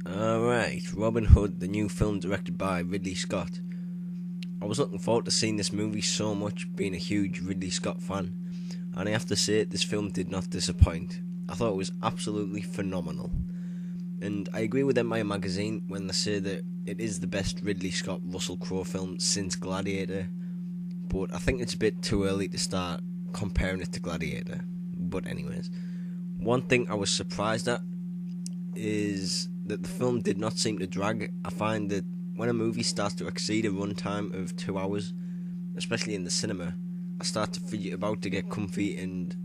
Alright, Robin Hood, the new film directed by Ridley Scott. I was looking forward to seeing this movie so much, being a huge Ridley Scott fan, and I have to say this film did not disappoint. I thought it was absolutely phenomenal. And I agree with Empire Magazine when they say that it is the best Ridley Scott Russell Crowe film since Gladiator, but I think it's a bit too early to start comparing it to Gladiator. But anyways, one thing I was surprised at is that the film did not seem to drag. I find that when a movie starts to exceed a runtime of 2 hours, especially in the cinema, I start to fidget about to get comfy and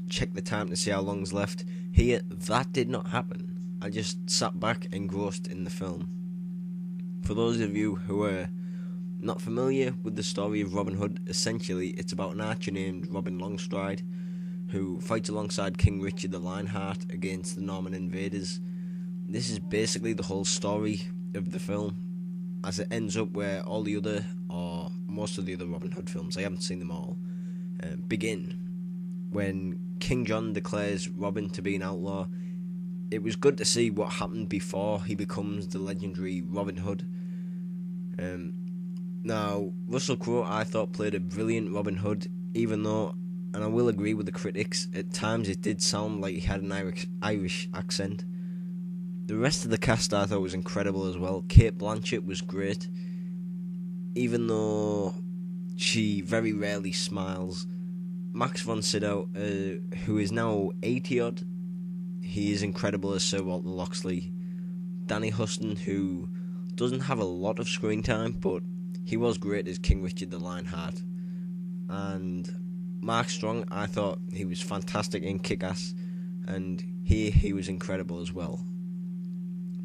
check the time to see how long's left. Here, that did not happen. I just sat back engrossed in the film. For those of you who are not familiar with the story of Robin Hood, essentially it's about an archer named Robin Longstride who fights alongside King Richard the Lionheart against the Norman invaders. This is basically the whole story of the film, as it ends up where all the other, or most of the other Robin Hood films, I haven't seen them all, begin. When King John declares Robin to be an outlaw, it was good to see what happened before he becomes the legendary Robin Hood. Now, Russell Crowe, I thought, played a brilliant Robin Hood, even though, and I will agree with the critics, at times it did sound like he had an Irish accent. The rest of the cast I thought was incredible as well. Cate Blanchett was great, even though she very rarely smiles. Max von Sydow, who is now 80-odd, he is incredible as Sir Walter Loxley. Danny Huston, who doesn't have a lot of screen time, but he was great as King Richard the Lionheart. And Mark Strong, I thought he was fantastic in Kick-Ass, and here he was incredible as well.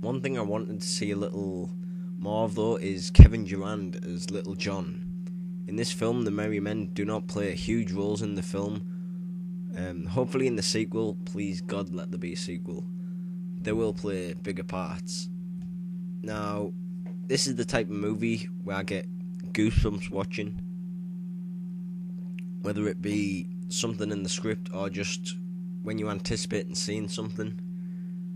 One thing I wanted to see a little more of, though, is Kevin Durand as Little John. In this film, the Merry Men do not play huge roles in the film. Hopefully in the sequel, please God let there be a sequel, they will play bigger parts. Now, this is the type of movie where I get goosebumps watching, whether it be something in the script or just when you anticipate and seeing something.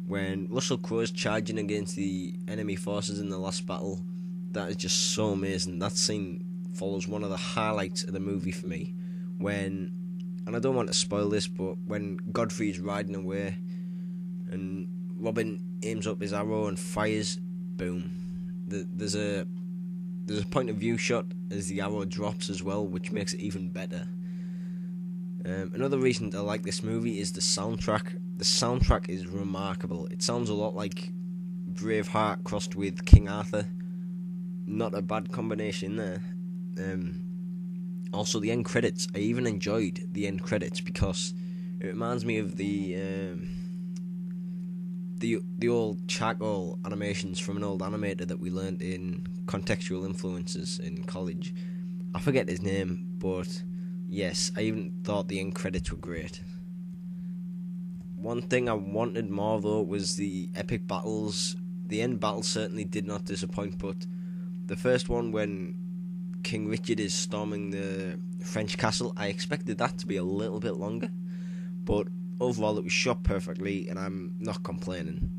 When Russell Crowe is charging against the enemy forces in the last battle, that is just so amazing. That scene follows one of the highlights of the movie for me. When, and I don't want to spoil this, but when Godfrey is riding away and Robin aims up his arrow and fires, boom. There's a point of view shot as the arrow drops as well, which makes it even better. Another reason I like this movie is the soundtrack. The soundtrack is remarkable. It sounds a lot like Braveheart crossed with King Arthur. Not a bad combination there. Also, the end credits. I even enjoyed the end credits because it reminds me of the old charcoal animations from an old animator that we learned in contextual influences in college. I forget his name, but yes, I even thought the end credits were great. One thing I wanted more, though, was the epic battles. The end battle certainly did not disappoint, but the first one when King Richard is storming the French castle, I expected that to be a little bit longer, but overall it was shot perfectly and I'm not complaining.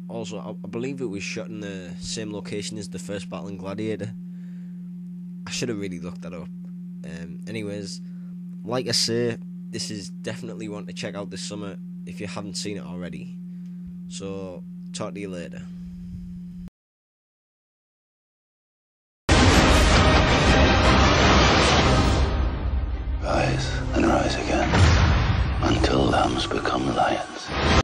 Also, I believe it was shot in the same location as the first battle in Gladiator. I should have really looked that up. Anyways, like I say, this is definitely one to check out this summer if you haven't seen it already. So, talk to you later. Rise and rise again, until lambs become lions.